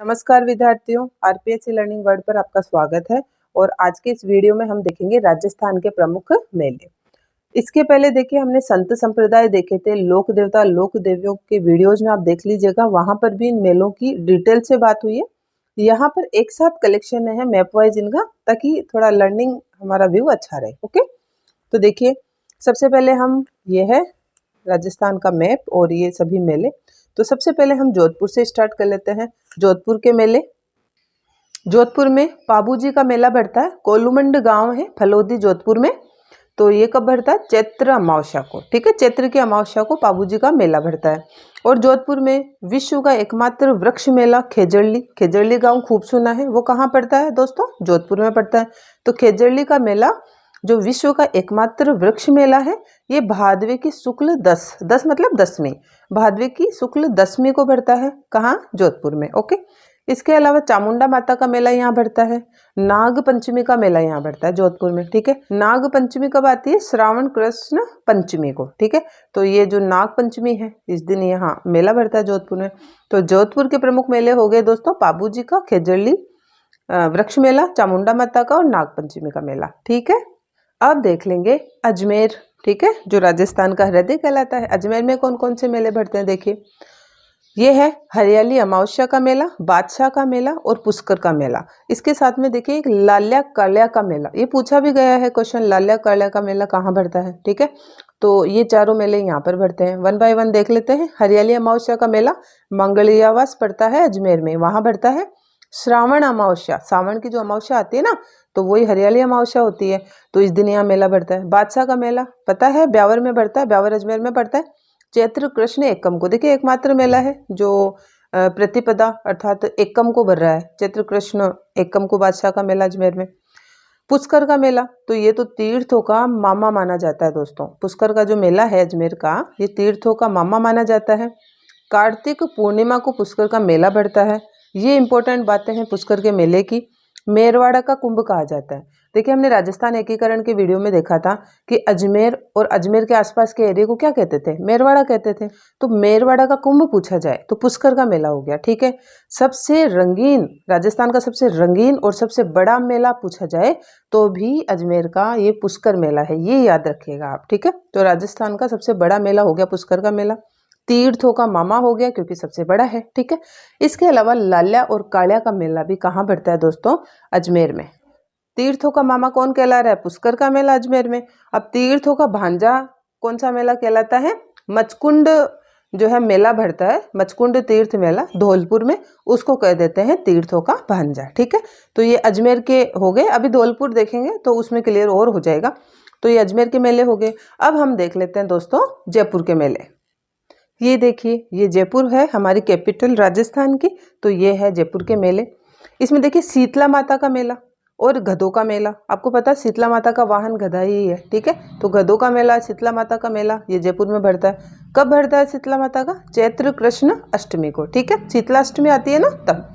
नमस्कार विद्यार्थियों, RPSC learning world पर आपका स्वागत है। और आज के इस वीडियो में हम देखेंगे राजस्थान के प्रमुख मेले। इसके पहले देखिए हमने संत संप्रदाय देखे थे, लोक देवता लोक देवियों के वीडियोज में आप देख लीजिएगा, वहां पर भी इन मेलों की डिटेल से बात हुई है। यहाँ पर एक साथ कलेक्शन है मैप वाइज इनका, ताकि थोड़ा लर्निंग हमारा व्यू अच्छा रहे। ओके, तो देखिए सबसे पहले हम ये है राजस्थान का मैप और ये सभी मेले। तो सबसे पहले हम जोधपुर से स्टार्ट कर लेते हैं। जोधपुर के मेले, जोधपुर में पाबूजी का मेला बढ़ता है। कोलूमंड गांव है फलोदी जोधपुर में। तो ये कब बढ़ता है? चैत्र अमावस्या को। ठीक है, चैत्र की अमावस्या को पाबूजी का मेला बढ़ता है। और जोधपुर में विश्व का एकमात्र वृक्ष मेला खेजड़ली, खेजड़ली गांव खूब सुना है, वो कहाँ पड़ता है दोस्तों? जोधपुर में पड़ता है। तो खेजड़ली का मेला जो विश्व का एकमात्र वृक्ष मेला है, ये भादवे की शुक्ल 10 मतलब 10वीं, भादवे की शुक्ल 10वीं को बढ़ता है। कहाँ? जोधपुर में। ओके, इसके अलावा चामुंडा माता का मेला यहाँ बढ़ता है। नाग पंचमी का मेला यहाँ बढ़ता है जोधपुर में। ठीक है, नाग पंचमी कब आती है? श्रावण कृष्ण पंचमी को। ठीक है, तो ये जो नाग पंचमी है इस दिन यहाँ मेला बढ़ता है जोधपुर में। तो जोधपुर के प्रमुख मेले हो गए दोस्तों पाबूजी का, खेजड़ली वृक्ष मेला, चामुंडा माता का और नाग पंचमी का मेला। ठीक है, अब देख लेंगे अजमेर। ठीक है, जो राजस्थान का हृदय कहलाता है। अजमेर में कौन कौन से मेले बढ़ते हैं देखिए, ये है हरियाली अमावस्या का मेला, बादशाह का मेला और पुष्कर का मेला। इसके साथ में देखिए एक लाल्या काल्या का मेला, ये पूछा भी गया है क्वेश्चन, लाल्या काल्या का मेला कहाँ बढ़ता है। ठीक है, तो ये चारों मेले यहाँ पर बढ़ते हैं। वन बाय वन देख लेते हैं। हरियाली अमावस्या का मेला मंगलियावास पड़ता है अजमेर में, वहां बढ़ता है। श्रावण अमावस्या, सावन की जो अमावस्या आती है ना, तो वही हरियाली अमावस्या होती है, तो इस दिन यहाँ मेला बढ़ता है। बादशाह का मेला पता है ब्यावर में बढ़ता है, ब्यावर अजमेर में पड़ता है। चैत्र कृष्ण एकम को, देखिए एकमात्र मेला है जो प्रतिपदा अर्थात एकम को भर रहा है। चैत्र कृष्ण एकम को बादशाह का मेला अजमेर में। पुष्कर का मेला, तो ये तो तीर्थों का मामा माना जाता है दोस्तों। पुष्कर का जो मेला है अजमेर का, ये तीर्थों का मामा माना जाता है। कार्तिक पूर्णिमा को पुष्कर का मेला बढ़ता है। ये इंपॉर्टेंट बातें हैं पुष्कर के मेले की। मेरवाड़ा का कुंभ कहा जाता है। देखिए हमने राजस्थान एकीकरण के वीडियो में देखा था कि अजमेर और अजमेर के आसपास के एरिया को क्या कहते थे? मेरवाड़ा कहते थे। तो मेरवाड़ा का कुंभ पूछा जाए तो पुष्कर का मेला हो गया। ठीक है, सबसे रंगीन, राजस्थान का सबसे रंगीन और सबसे बड़ा मेला पूछा जाए तो भी अजमेर का ये पुष्कर मेला है, ये याद रखिएगा आप। ठीक है, तो राजस्थान का सबसे बड़ा मेला हो गया पुष्कर का मेला। तीर्थों का मामा हो गया क्योंकि सबसे बड़ा है। ठीक है, इसके अलावा लाल्या और काल्या का मेला भी कहाँ बढ़ता है दोस्तों? अजमेर में। तीर्थों का मामा कौन कहला रहा है? पुष्कर का मेला अजमेर में। अब तीर्थों का भांजा कौन सा मेला कहलाता है? मचकुंड जो है मेला बढ़ता है, मचकुंड तीर्थ मेला धौलपुर में, उसको कह देते हैं तीर्थों का भांजा। ठीक है, तो ये अजमेर के हो गए। अभी धौलपुर देखेंगे तो उसमें क्लियर और हो जाएगा। तो ये अजमेर के मेले हो गए। अब हम देख लेते हैं दोस्तों जयपुर के मेले। ये देखिए, ये जयपुर है हमारी कैपिटल राजस्थान की, तो ये है जयपुर के मेले। इसमें देखिए शीतला माता का मेला और गधों का मेला। आपको पता है शीतला माता का वाहन गधा ही है। ठीक है, तो गधों का मेला, शीतला माता का मेला, ये जयपुर में बढ़ता है। कब बढ़ता है शीतला माता का? चैत्र कृष्ण अष्टमी को। ठीक है, शीतला अष्टमी आती है ना तब।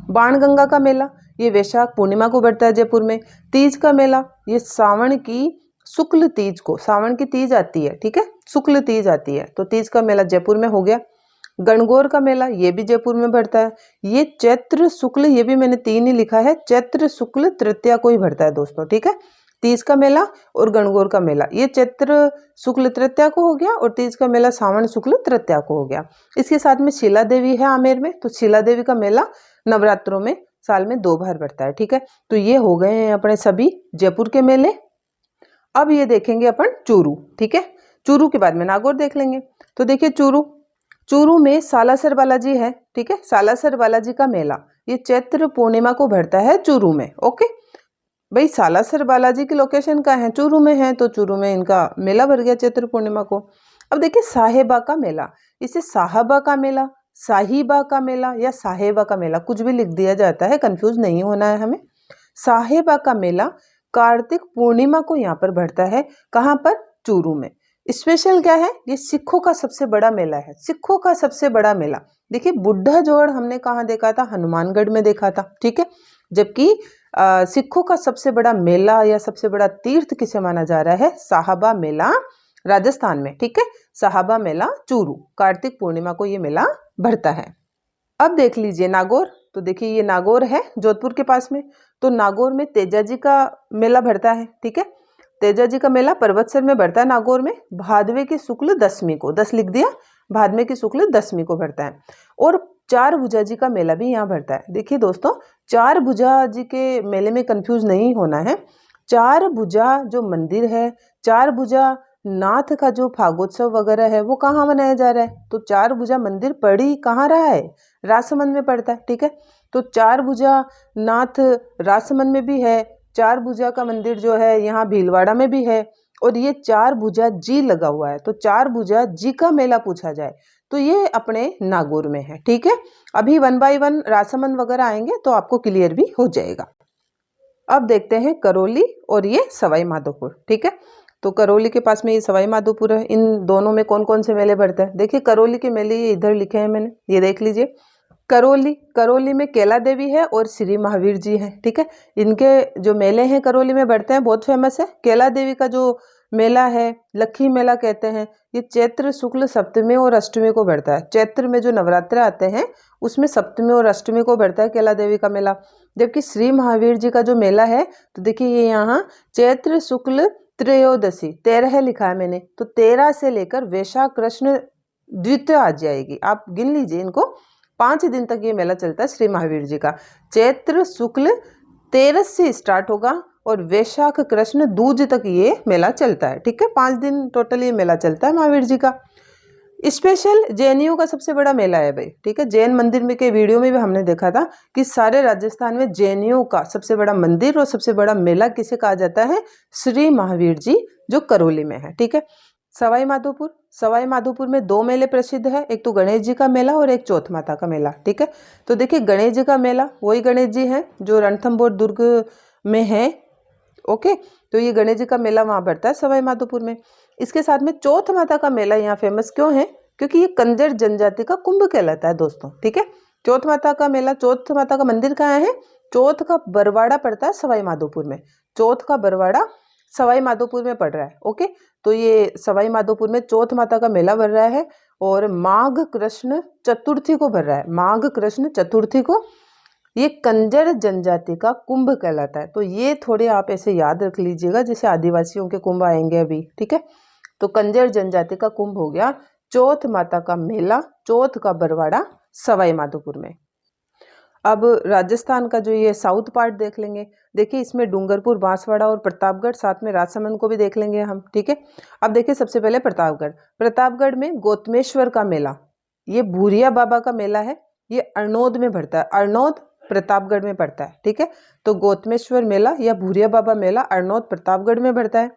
बाणगंगा का मेला, ये वैशाख पूर्णिमा को बढ़ता है जयपुर में। तीज का मेला, ये सावन की शुक्ल तीज को, सावन की तीज आती है। ठीक है, शुक्ल तीज आती है, तो तीज का मेला जयपुर में हो गया। गणगौर का मेला, ये भी जयपुर में बढ़ता है। ये चैत्र शुक्ल, ये भी मैंने 3 ही लिखा है, चैत्र शुक्ल तृतीया को ही बढ़ता है दोस्तों। ठीक है, तीज का मेला और गणगौर का मेला ये चैत्र शुक्ल तृतीया को हो गया और तीज का मेला सावन शुक्ल तृतीया को हो गया। इसके साथ में शिला देवी है आमेर में, तो शिला देवी का मेला नवरात्रों में साल में 2 बार बढ़ता है। ठीक है, तो ये हो गए हैं अपने सभी जयपुर के मेले। अब ये देखेंगे अपन चूरू। ठीक है, चूरू के बाद में नागौर देख लेंगे। तो देखिए चूरू, चूरू में सालासर बालाजी है। ठीक है, सालासर बालाजी का मेला ये चैत्र पूर्णिमा को बढ़ता है चूरू में। ओके भाई, सालासर बालाजी की लोकेशन कहाँ है? चूरू में है, तो चूरू में इनका मेला भर गया चैत्र पूर्णिमा को। अब देखिए साहेबा का मेला, इसे साहबा का मेला, साहिबा का मेला या साहेबा का मेला, कुछ भी लिख दिया जाता है, कंफ्यूज नहीं होना है हमें। साहेबा का मेला कार्तिक पूर्णिमा को यहाँ पर बढ़ता है। कहाँ पर? चूरू में। स्पेशल क्या है? ये सिखों का सबसे बड़ा मेला है, सिखों का सबसे बड़ा मेला। देखिए बुढ़ा जोड़ हमने कहाँ देखा था? हनुमानगढ़ में देखा था। ठीक है, जबकि सिखों का सबसे बड़ा मेला या सबसे बड़ा तीर्थ किसे माना जा रहा है? साहबा मेला राजस्थान में। ठीक है, साहबा मेला चूरू, कार्तिक पूर्णिमा को ये मेला बढ़ता है। अब देख लीजिए नागौर। तो देखिए ये नागौर है जोधपुर के पास में। तो नागौर में तेजा जी का मेला भरता है, ठीक है। तेजा जी का मेला पर्वतसर में भरता है नागौर में, भादवे की शुक्ल दशमी को, 10 लिख दिया, भादवे की शुक्ल दशमी को भरता है। और चार भुजा जी का मेला भी यहाँ भरता है। देखिए दोस्तों, चार भुजा जी के मेले में कंफ्यूज नहीं होना है। चार भुजा जो मंदिर है, चार भुजा नाथ का जो फागोत्सव वगैरह है वो कहाँ मनाया जा रहा है? तो चार भुजा मंदिर पड़ी कहाँ रहा है? राजसमंद में पड़ता है, ठीक है। तो चार भुजा नाथ राजसमंद में भी है, चार भुजा का मंदिर जो है यहाँ भीलवाड़ा में भी है, और ये चार भुजा जी लगा हुआ है। तो चार भुजा जी का मेला पूछा जाए तो ये अपने नागौर में है, ठीक है। अभी 1 बाय 1 राजसमंद वगैरह आएंगे तो आपको क्लियर भी हो जाएगा। अब देखते हैं करौली और ये सवाई माधोपुर, ठीक है। तो करौली के पास में ये सवाई माधोपुर है। इन दोनों में कौन कौन से मेले भरते हैं? देखिए करौली के मेले ये इधर लिखे हैं मैंने, ये देख लीजिए। करौली में कैला देवी है और श्री महावीर जी हैं, ठीक है। इनके जो मेले हैं करौली में बढ़ते हैं, बहुत फेमस है। कैला देवी का जो मेला है लक्खी मेला कहते हैं, ये चैत्र शुक्ल सप्तमी और अष्टमी को बढ़ता है। चैत्र में जो नवरात्र आते हैं उसमें सप्तमी और अष्टमी को बढ़ता है कैला देवी का मेला। जबकि श्री महावीर जी का जो मेला है तो देखिए ये यहाँ चैत्र शुक्ल त्रयोदशी 13 लिखा है मैंने, तो 13 से लेकर वैशाख कृष्ण द्वितीय आ जाएगी। आप गिन लीजिए इनको, 5 दिन तक ये मेला चलता है श्री महावीर जी का। चैत्र शुक्ल 13 से स्टार्ट होगा और वैशाख कृष्ण दूज तक ये मेला चलता है, ठीक है। 5 दिन टोटल ये मेला चलता है महावीर जी का। स्पेशल जैनियों का सबसे बड़ा मेला है भाई, ठीक है। जैन मंदिर में के वीडियो में भी हमने देखा था कि सारे राजस्थान में जैनियों का सबसे बड़ा मंदिर और सबसे बड़ा मेला किसे कहा जाता है? श्री महावीर जी, जो करौली में है, ठीक है। सवाई माधोपुर में 2 मेले प्रसिद्ध है, एक तो गणेश जी का मेला और एक चौथ माता का मेला, ठीक है। तो देखिए गणेश जी का मेला वही गणेश जी हैं जो रणथंभौर दुर्ग में है, ओके। तो ये गणेश जी का मेला वहाँ बढ़ता है सवाई माधोपुर में। इसके साथ में चौथ माता का मेला यहाँ फेमस क्यों है? क्योंकि ये कंजर जनजाति का कुंभ कहलाता है दोस्तों, ठीक है। चौथ माता का मेला, चौथ माता का मंदिर कहाँ है? चौथ का बरवाड़ा पड़ता है सवाई माधोपुर में। चौथ का बरवाड़ा सवाई माधोपुर में पड़ रहा है, ओके। तो ये सवाई माधोपुर में चौथ माता का मेला भर रहा है और माघ कृष्ण चतुर्थी को भर रहा है। माघ कृष्ण चतुर्थी को ये कंजर जनजाति का कुंभ कहलाता है। तो ये थोड़े आप ऐसे याद रख लीजिएगा, जैसे आदिवासियों के कुंभ आएंगे अभी, ठीक है। तो कंजर जनजाति का कुंभ हो गया चौथ माता का मेला, चौथ का बरवाड़ा सवाई माधोपुर में। अब राजस्थान का जो ये साउथ पार्ट देख लेंगे। देखिए इसमें डूंगरपुर, बांसवाड़ा और प्रतापगढ़, साथ में राजसमंद को भी देख लेंगे हम, ठीक है। अब देखिए सबसे पहले प्रतापगढ़ में गौतमेश्वर का मेला, ये भूरिया बाबा का मेला है। ये अरनोद में भरता है, अरनोद प्रतापगढ़ में पड़ता है, ठीक है। तो गौतमेश्वर मेला या भूरिया बाबा मेला अरनोद प्रतापगढ़ में भरता है,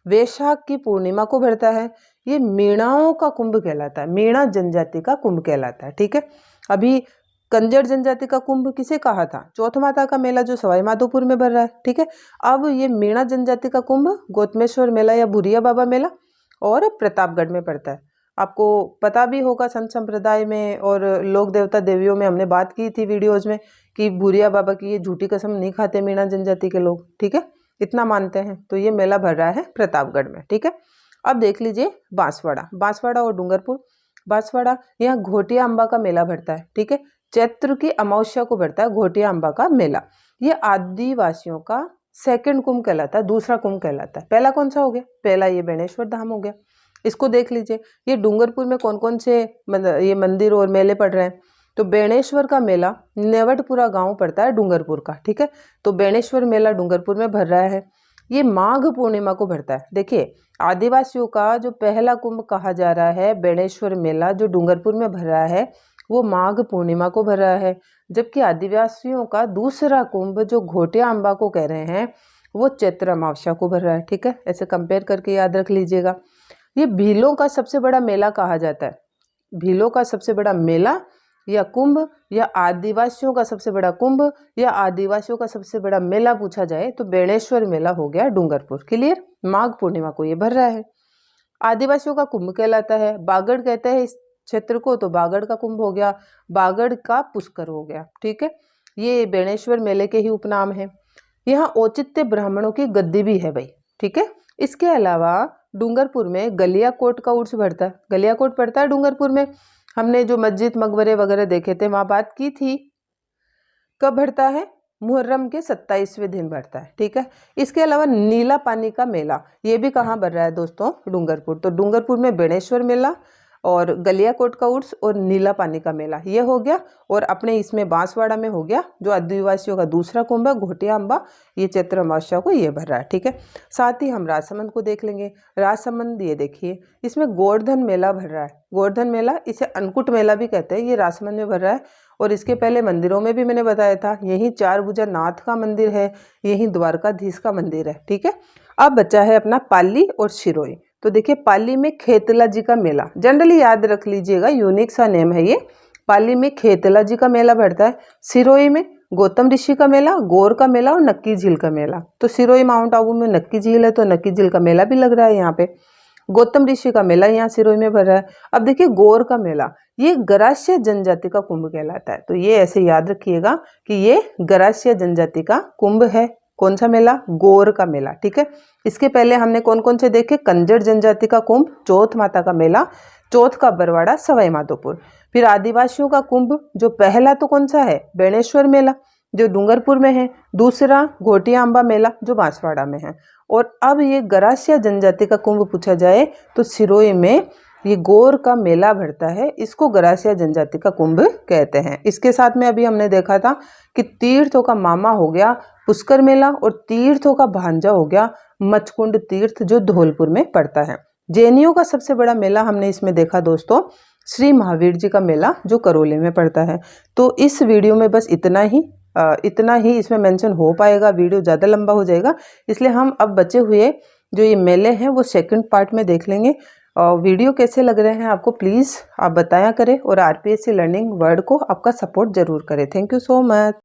वैशाख की पूर्णिमा को भरता है। ये मीणाओं का कुंभ कहलाता है, मीणा जनजाति का कुंभ कहलाता है, ठीक है। अभी कंजर जनजाति का कुंभ किसे कहा था? चौथ माता का मेला जो सवाई माधोपुर में भर रहा है, ठीक है। अब ये मीणा जनजाति का कुंभ गौतमेश्वर मेला या भूरिया बाबा मेला और प्रतापगढ़ में पड़ता है। आपको पता भी होगा संत संप्रदाय में और लोक देवता देवियों में हमने बात की थी वीडियोज में कि भूरिया बाबा की ये झूठी कसम नहीं खाते मीणा जनजाति के लोग, ठीक है, इतना मानते हैं। तो ये मेला भर रहा है प्रतापगढ़ में, ठीक है। अब देख लीजिए बांसवाड़ा और डूंगरपुर। बांसवाड़ा, यहाँ घोटिया अम्बा का मेला भरता है, ठीक है। चैत्र की अमावस्या को भरता है घोटिया अम्बा का मेला। ये आदिवासियों का सेकंड कुंभ कहलाता है, दूसरा कुंभ कहलाता है। पहला कौन सा हो गया? पहला ये बेणेश्वर धाम हो गया। इसको देख लीजिए, ये डूंगरपुर में कौन कौन से ये मंदिर और मेले पड़ रहे हैं। तो बेणेश्वर का मेला नेवटपुरा गांव पड़ता है डूंगरपुर का, ठीक है। तो बेणेश्वर मेला डूंगरपुर में भर रहा है। ये माघ पूर्णिमा को भरता है। देखिए आदिवासियों का जो पहला कुंभ कहा जा रहा है बेणेश्वर मेला जो डूंगरपुर में भर रहा है वो माघ पूर्णिमा को भर रहा है, जबकि आदिवासियों का दूसरा कुंभ जो घोटिया अम्बा को कह रहे हैं वो चैत्र अमावस्या को भर रहा है, ठीक है। ऐसे कंपेयर करके याद रख लीजिएगा। ये भीलों का सबसे बड़ा मेला कहा जाता है। भीलों का सबसे बड़ा मेला या कुंभ या आदिवासियों का सबसे बड़ा कुंभ या आदिवासियों का सबसे बड़ा मेला पूछा जाए तो बेणेश्वर मेला हो गया डूंगरपुर। क्लियर? माघ पूर्णिमा को ये भर रहा है। आदिवासियों का कुंभ कहलाता है। बागड़ कहते हैं इस क्षेत्र को, तो बागड़ का कुंभ हो गया, बागड़ का पुष्कर हो गया, ठीक है। ये बेणेश्वर मेले के ही उपनाम है। यहाँ औचित्य ब्राह्मणों की गद्दी भी है भाई, ठीक है। इसके अलावा डूंगरपुर में गलियाकोट का उर्स भरता है। गलियाकोट पड़ता है डूंगरपुर में। हमने जो मस्जिद मकबरे वगैरह देखे थे वहाँ बात की थी कब भरता है? मुहर्रम के 27वें दिन भरता है, ठीक है। इसके अलावा नीला पानी का मेला, ये भी कहाँ भर रहा है दोस्तों? डूंगरपुर। तो डूंगरपुर में बेणेश्वर मेला और गलियाकोट का उर्स और नीला पानी का मेला, ये हो गया। और अपने इसमें बांसवाड़ा में हो गया जो आदिवासियों का दूसरा कुंभ है, घोटिया अम्बा, ये चैत्र अमावस्या को ये भर रहा है, ठीक है। साथ ही हम राजसमंद को देख लेंगे। राजसमंद ये देखिए, इसमें गोवर्धन मेला भर रहा है। गोवर्धन मेला, इसे अन्नकूट मेला भी कहते हैं, ये राजसमंद में भर रहा है। और इसके पहले मंदिरों में भी मैंने बताया था, यहीं चारभुजा नाथ का मंदिर है, यहीं द्वारकाधीश का मंदिर है, ठीक है। अब बचा है अपना पाली और सिरोही। तो देखिए, पाली में खेतला जी का मेला, जनरली याद रख लीजिएगा, यूनिक सा नेम है ये। पाली में खेतला जी का मेला भरता है। सिरोही में गौतम ऋषि का मेला, गौर का मेला और नक्की झील का मेला। तो सिरोही माउंट आबू में नक्की झील है, तो नक्की झील का मेला भी लग रहा है यहाँ पे। गौतम ऋषि का मेला यहाँ सिरोही में भर रहा है। अब देखिए, गौर का मेला, ये गरासिया जनजाति का कुंभ कहलाता है। तो ये ऐसे याद रखिएगा कि ये गरासिया जनजाति का कुंभ है। कौन सा मेला? गौर का मेला, ठीक है। इसके पहले हमने कौन कौन से देखे? कंजर जनजाति का कुंभ, चौथ माता का मेला, चौथ का बरवाड़ा, सवाई माधोपुर। फिर आदिवासियों का कुंभ, जो पहला तो कौन सा है? बेणेश्वर मेला, जो डूंगरपुर में है। दूसरा घोटिया अम्बा मेला, जो बांसवाड़ा में है। और अब ये गरासिया जनजाति का कुंभ पूछा जाए तो सिरोही में ये गौर का मेला भरता है, इसको गरासिया जनजाति का कुंभ कहते हैं। इसके साथ में अभी हमने देखा था कि तीर्थों का मामा हो गया पुष्कर मेला और तीर्थों का भांजा हो गया मचकुंड तीर्थ, जो धौलपुर में पड़ता है। जैनियों का सबसे बड़ा मेला हमने इसमें देखा दोस्तों, श्री महावीर जी का मेला, जो करौली में पड़ता है। तो इस वीडियो में बस इतना ही इसमें मेंशन हो पाएगा, वीडियो ज़्यादा लंबा हो जाएगा, इसलिए हम अब बचे हुए जो ये मेले हैं वो सेकंड पार्ट में देख लेंगे। वीडियो कैसे लग रहे हैं आपको प्लीज़ आप बताया करें, और आरपीएससी लर्निंग वर्ल्ड को आपका सपोर्ट जरूर करें। Thank you so much.